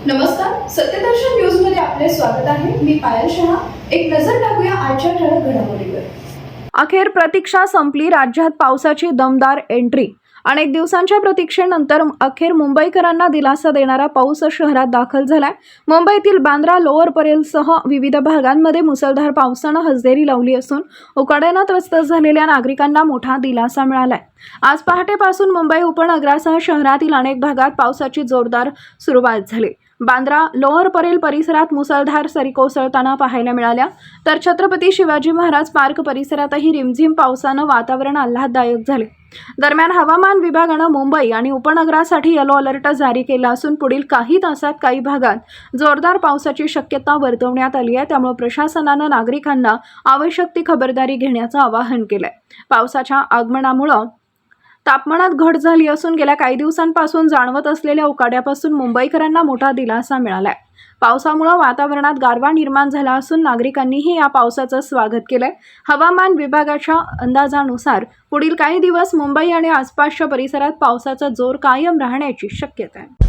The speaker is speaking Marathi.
नमस्कार, सत्यदर्शन न्यूज मध्ये आपले स्वागत आहे। मी पायल शहा। एक नजर टाकूया आजच्या ठळक घडामोडीवर। अखेर प्रतीक्षा संपली। राज्यात पावसाची दमदार एंट्री। अनेक दिवसांच्या प्रतीक्षेनंतर अखेर मुंबईकरांना दिलासा देणारा पाऊस शहरात दाखल झालाय। मुंबईतील बांद्रा लोअर परेलसह विविध भागांमध्ये मुसळधार पावसानं हजेरी लावली असून उकाड्यानं त्रस्त झालेल्या नागरिकांना मोठा दिलासा मिळालाय। आज पहाटेपासून मुंबई उपनगरासह शहरातील अनेक भागात पावसाची जोरदार सुरुवात झाली। बांद्रा लोअर परेल परिसरात मुसळधार सरी कोसळताना पाहायला मिळाल्या, तर छत्रपती शिवाजी महाराज पार्क परिसरातही रिमझिम पावसानं वातावरण आल्हाददायक झाले। दरम्यान हवामान विभागानं मुंबई आणि उपनगरासाठी येलो अलर्ट जारी केला असून पुढील काही तासात काही भागात जोरदार पावसाची शक्यता वर्तवण्यात आली आहे। त्यामुळे प्रशासनानं नागरिकांना आवश्यक ती खबरदारी घेण्याचं आवाहन केलंय। पावसाच्या आगमनामुळे तापमानात घट झाली असून गेल्या काही दिवसांपासून जाणवत असलेल्या उकाड्यापासून मुंबईकरांना मोठा दिलासा मिळालाय। पावसामुळे वातावरणात गारवा निर्माण झाला असून नागरिकांनीही या पावसाचं स्वागत केलंय। हवामान विभागाच्या अंदाजानुसार पुढील काही दिवस मुंबई आणि आसपासच्या परिसरात पावसाचा जोर कायम राहण्याची शक्यता आहे।